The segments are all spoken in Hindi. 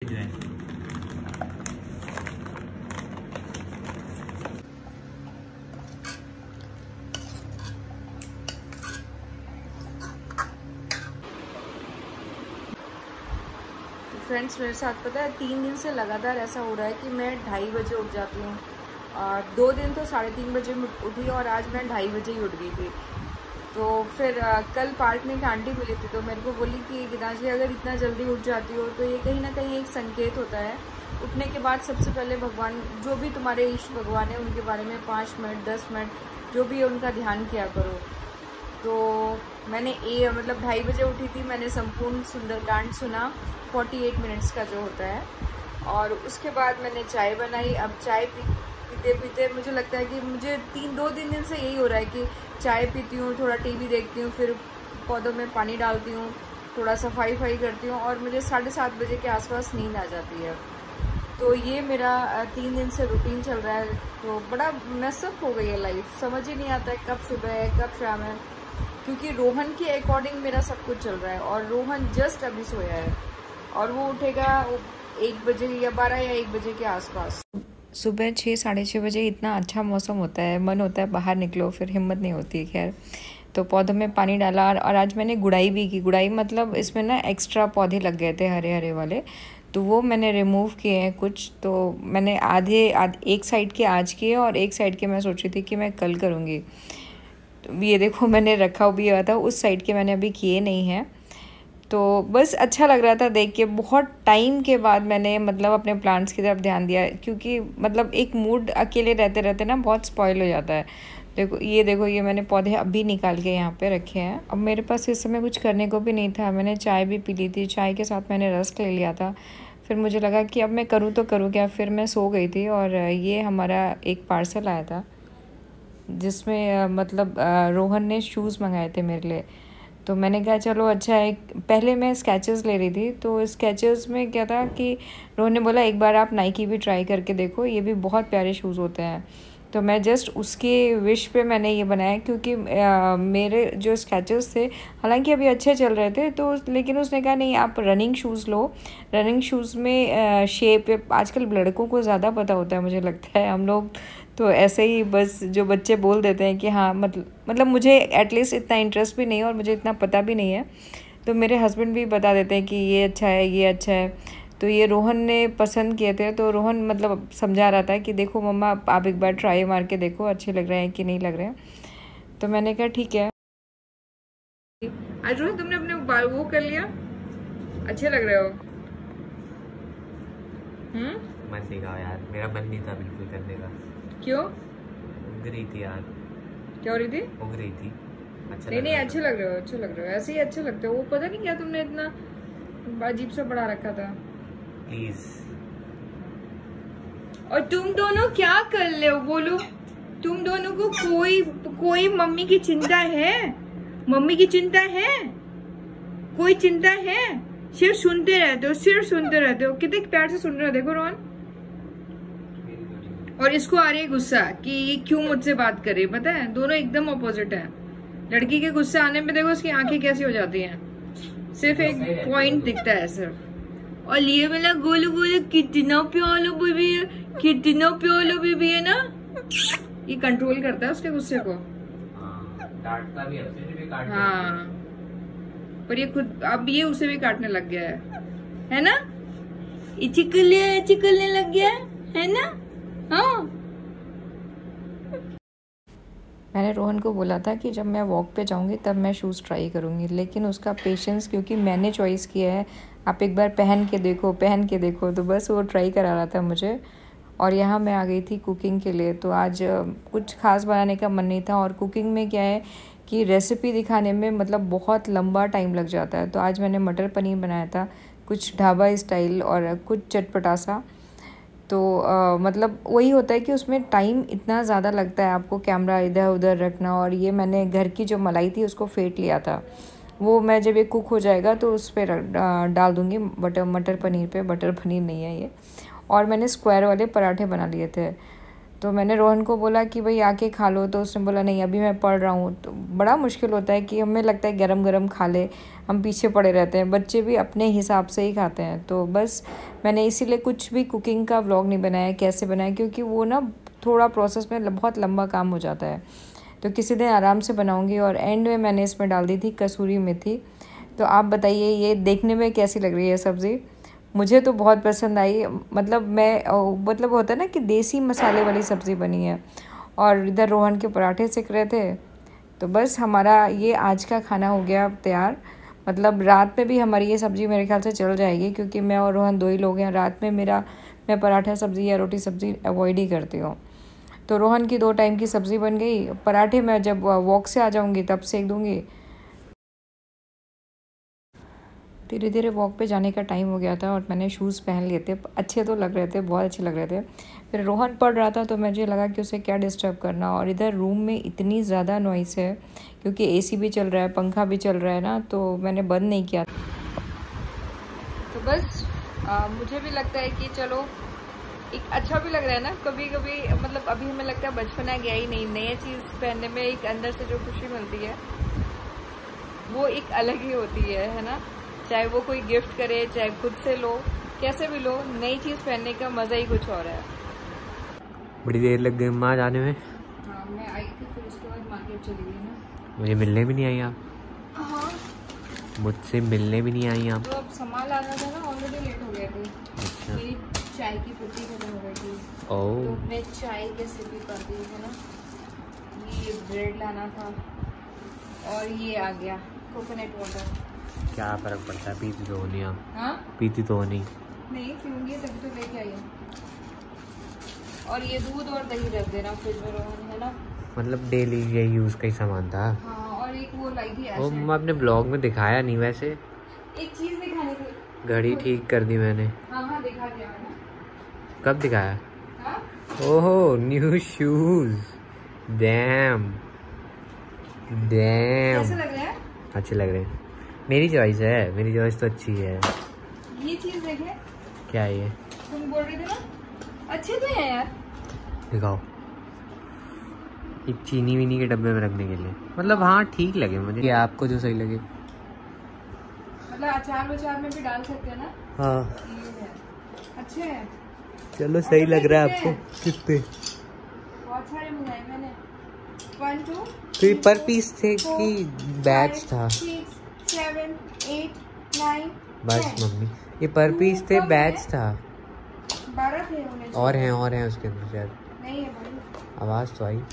जाए। फ्रेंड्स, मेरे साथ पता है 3 दिन से लगातार ऐसा हो रहा है कि मैं 2:30 बजे उठ जाती हूँ। 2 दिन तो 3:30 बजे उठी और आज मैं 2:30 बजे ही उठ गई थी। तो फिर कल पार्क में एक आंटी मिली थी, तो मेरे को बोली कि गीतांजलि, अगर इतना जल्दी उठ जाती हो तो ये कहीं ना कहीं एक संकेत होता है। उठने के बाद सबसे पहले भगवान, जो भी तुम्हारे इष्ट भगवान है, उनके बारे में 5 मिनट 10 मिनट जो भी है उनका ध्यान किया करो। तो मैंने 2:30 बजे उठी थी। मैंने संपूर्ण सुंदरकांड सुना, 48 मिनट्स का जो होता है, और उसके बाद मैंने चाय बनाई। अब चाय पीते पीते मुझे लगता है कि मुझे 2-3 दिन से यही हो रहा है कि चाय पीती हूँ, थोड़ा टीवी देखती हूँ, फिर पौधों में पानी डालती हूँ, थोड़ा सफाई करती हूँ, और मुझे 7:30 बजे के आसपास नींद आ जाती है। तो ये मेरा 3 दिन से रूटीन चल रहा है। तो बड़ा मैसअप हो गई है लाइफ, समझ ही नहीं आता है कब सुबह है कब शाम है, क्योंकि रोहन के अकॉर्डिंग मेरा सब कुछ चल रहा है। और रोहन जस्ट अभी सोया है और वो उठेगा 1 बजे या 12 या 1 बजे के आसपास। सुबह 6 साढ़े 6 बजे इतना अच्छा मौसम होता है, मन होता है बाहर निकलो, फिर हिम्मत नहीं होती है। खैर, तो पौधों में पानी डाला और आज मैंने गुड़ाई भी की। गुड़ाई मतलब इसमें ना एक्स्ट्रा पौधे लग गए थे हरे हरे वाले, तो वो मैंने रिमूव किए हैं कुछ। तो मैंने एक साइड के आज किए और एक साइड के मैं सोच रही थी कि मैं कल करूँगी। तो ये देखो, मैंने रखा भी हुआ था, उस साइड के मैंने अभी किए नहीं हैं। तो बस अच्छा लग रहा था देख के। बहुत टाइम के बाद मैंने मतलब अपने प्लांट्स की तरफ ध्यान दिया, क्योंकि मतलब एक मूड अकेले रहते रहते ना बहुत स्पॉइल हो जाता है। देखो ये मैंने पौधे अभी निकाल के यहाँ पे रखे हैं। अब मेरे पास इस समय कुछ करने को भी नहीं था। मैंने चाय भी पी ली थी, चाय के साथ मैंने रस्क ले लिया था। फिर मुझे लगा कि अब मैं करूँ तो करूँ क्या। फिर मैं सो गई थी और ये हमारा एक पार्सल आया था, जिसमें मतलब रोहन ने शूज़ मंगाए थे मेरे लिए। तो मैंने कहा चलो अच्छा है। पहले मैं स्केचेस ले रही थी, तो स्केचेस में क्या था कि रोहन ने बोला एक बार आप नाइकी भी ट्राई करके देखो, ये भी बहुत प्यारे शूज़ होते हैं। तो मैं जस्ट उसके विश पे मैंने ये बनाया, क्योंकि मेरे जो स्केचेस थे हालांकि अभी अच्छे चल रहे थे, तो लेकिन उसने कहा नहीं आप रनिंग शूज़ लो। रनिंग शूज़ में शेप आजकल लड़कों को ज़्यादा पता होता है मुझे लगता है। हम लोग तो ऐसे ही बस जो बच्चे बोल देते हैं कि हाँ, मतलब मुझे एटलीस्ट इतना इंटरेस्ट भी नहीं है और मुझे इतना पता भी नहीं है। तो मेरे हस्बैंड भी बता देते हैं कि ये अच्छा है, ये अच्छा है। तो ये रोहन ने पसंद किए थे, तो रोहन मतलब समझा रहा था कि देखो मम्मा, आप एक बार ट्राई मार के देखो अच्छे लग रहे हैं कि नहीं लग रहे हैं। तो मैंने कहा ठीक है। आज रोहन तुमने अपने बाल वो कर लिया, अच्छे लग रहे हो। मत सिखाओ यार, मेरा मन नहीं था बिल्कुल करने का। क्यों? उग रही थी यार। क्या हो रही थी? उग रही थी। अच्छा नहीं, अच्छे लग रहे हो, अच्छे लग रहे हो, ऐसे ही अच्छे लगते हो। वो पता नहीं क्या तुमने इतना अजीब सा बढ़ा रखा था। प्लीज। और तुम दोनों क्या कर ले हो, बोलो। तुम दोनों को कोई मम्मी की चिंता है? मम्मी की चिंता है? कोई चिंता है? सिर्फ सुनते रहते हो, कितने प्यार से सुन रहे हो। देखो रोहन, और इसको आ रही है गुस्सा कि ये क्यों मुझसे बात कर रही है। पता है, दोनों एकदम ऑपोजिट है। लड़की के गुस्सा आने में देखो उसकी आंखें कैसी हो जाती हैं, सिर्फ एक पॉइंट दिखता है सिर्फ। और ये वाला गोलू गोलू कितना प्यालो बेबी है ना, ये कंट्रोल करता है उसके गुस्से को। डांटता भी है। हाँ, पर ये खुद अब ये उसे भी काटने लग गया है ना? ये चिकलने लग गया है ना? हाँ। मैंने रोहन को बोला था कि जब मैं वॉक पे जाऊंगी तब मैं शूज़ ट्राई करूंगी, लेकिन उसका पेशेंस, क्योंकि मैंने चॉइस किया है, आप एक बार पहन के देखो, तो बस वो ट्राई करा रहा था मुझे। और यहाँ मैं आ गई थी कुकिंग के लिए। तो आज कुछ खास बनाने का मन नहीं था, और कुकिंग में क्या है कि रेसिपी दिखाने में मतलब बहुत लंबा टाइम लग जाता है। तो आज मैंने मटर पनीर बनाया था, कुछ ढाबा स्टाइल और कुछ चटपटा सा। तो मतलब वही होता है कि उसमें टाइम इतना ज़्यादा लगता है, आपको कैमरा इधर उधर रखना। और ये मैंने घर की जो मलाई थी उसको फेंट लिया था, वो मैं जब ये कुक हो जाएगा तो उस पर डाल दूँगी मटर पनीर पे। बटर पनीर नहीं है ये। और मैंने स्क्वायर वाले पराठे बना लिए थे। तो मैंने रोहन को बोला कि भाई आके खा लो, तो उसने बोला नहीं अभी मैं पढ़ रहा हूँ। तो बड़ा मुश्किल होता है कि हमें लगता है गरम गरम खा ले, हम पीछे पड़े रहते हैं। बच्चे भी अपने हिसाब से ही खाते हैं। तो बस मैंने इसीलिए कुछ भी कुकिंग का व्लॉग नहीं बनाया कैसे बनाया, क्योंकि वो ना थोड़ा प्रोसेस में बहुत लंबा काम हो जाता है। तो किसी दिन आराम से बनाऊँगी। और एंड में मैंने इसमें डाल दी थी कसूरी मेथी। तो आप बताइए ये देखने में कैसी लग रही है सब्ज़ी? मुझे तो बहुत पसंद आई। मतलब होता है ना कि देसी मसाले वाली सब्ज़ी बनी है। और इधर रोहन के पराठे सिक रहे थे। तो बस हमारा ये आज का खाना हो गया तैयार। मतलब रात में भी हमारी ये सब्ज़ी मेरे ख्याल से चल जाएगी, क्योंकि मैं और रोहन 2 ही लोग हैं। रात में मैं पराठा सब्ज़ी या रोटी सब्ज़ी अवॉइड ही करती हूँ। तो रोहन की 2 टाइम की सब्ज़ी बन गई। पराठे मैं जब वॉक से आ जाऊँगी तब सेक दूँगी। धीरे धीरे वॉक पे जाने का टाइम हो गया था और मैंने शूज़ पहन लिए थे। अच्छे तो लग रहे थे, बहुत अच्छे लग रहे थे। फिर रोहन पढ़ रहा था तो मुझे लगा कि उसे क्या डिस्टर्ब करना। और इधर रूम में इतनी ज़्यादा नॉइस है, क्योंकि एसी भी चल रहा है, पंखा भी चल रहा है ना, तो मैंने बंद नहीं किया। तो बस मुझे भी लगता है कि चलो एक अच्छा भी लग रहा है ना कभी कभी। मतलब अभी हमें लगता है बचपना गया ही नहीं। नई चीज़ पहनने में एक अंदर से जो खुशी मिलती है वो एक अलग ही होती है ना। चाहे वो कोई गिफ्ट करे, चाहे खुद से लो, कैसे भी लो, नई चीज़ पहनने का मज़ा ही कुछ और है। बड़ी देर लग गई माँ जाने में। हाँ मैं आई थी, फिर उसके बाद मार्केट चली गई ना। मुझे मिलने भी नहीं आई आप। हाँ मुझसे मिलने भी नहीं आई आप। तो अब सामान लाना था ना, ऑलरेडी लेट हो गए थे। अच्छा। मेरी चाय की पत्ती खत्म हो गई थी। ओह। तो मैं चाय कैसे भी कर दी है ना। ये ब्रेड लाना था और ये आ गया कोकोनट वाटर। क्या फर्क पड़ता है, पीती तो नहीं आप। हाँ पीती तो नहीं पीऊंगी तभी तो लेके आई हूँ। और ये दूध और दही रख देना फ्रिज में रोहन, है ना। मतलब डेली ये यूज का ही सामान था। हाँ और एक वो लाई थी वो मैं अपने ब्लॉग में दिखाया नहीं वैसे। एक चीज दिखानी थी। घड़ी ठीक कर दी मैंने। हाँ दिखा दिया मैंने। कब दिखाया? हाँ? ओहो न्यू शूज। डैम कैसे लग रहे हैं? अच्छे लग रहे हैं। मेरी चॉइस है, मेरी चॉइस तो अच्छी है। ये चीज देखे। क्या है ये? तुम बोल रहे थे ना अच्छे तो हैं यार। दिखाओ। एक चीनी वीनी के डब्बे में रखने के लिए। मतलब हाँ ठीक लगे मुझे। ये आपको जो सही लगे। मतलब अचार वचार में भी डाल सकते हैं ना। हाँ ये है। अच्छे हैं। चलो सही लग रहा है आपको। कितने? बहुत सारे मंगाए मैंने। 1 2 तो ये पर पीस थे कि बैच था? 6 7 8 9 बस मम्मी ये पर पीस थे, बैच था। 12 थे होने चाहिए। और हैं उसके अंदर शायद। नहीं है भाई। आवाज तो आई। नहीं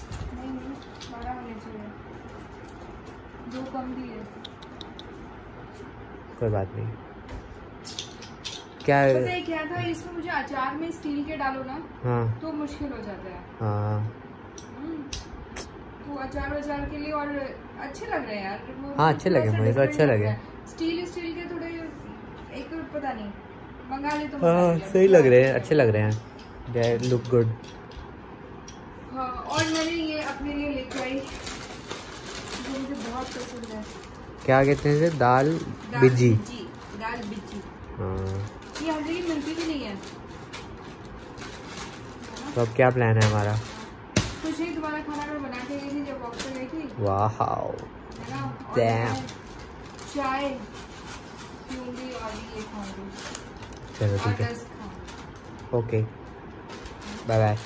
12 होने चाहिए। 2 कम दिए। कोई बात नहीं। क्या पता है क्या था इसमें, मुझे अचार में स्टील के डालो ना। हाँ तो मुश्किल हो जाता है। हाँ तो अचार के लिए और अच्छे लग रहे हैं यार। हाँ अच्छे लगे, मुझे तो अच्छे लगे। स्टील के थोड़े एक पता नहीं मंगा ले तो। हाँ सही लग रहे हैं, अच्छे लग रहे हैं। They look good. हाँ और मैंने ये अपने लिए लेके आई जो मुझे बहुत पसंद है। क्या कहते हैं इसे? दाल बिजी। दाल बिजी। हाँ ये हर जगह मिलती भी नहीं है। तो अब क्या प्लान है हमारा? कुछ नहीं, तुम्हारा खाना मैं बना के गई थी जब वॉक पे गई थी। वाह है ना। डैम। चाय पीऊंगी और ये खाऊंगी। चलो ठीक है। Okay bye bye.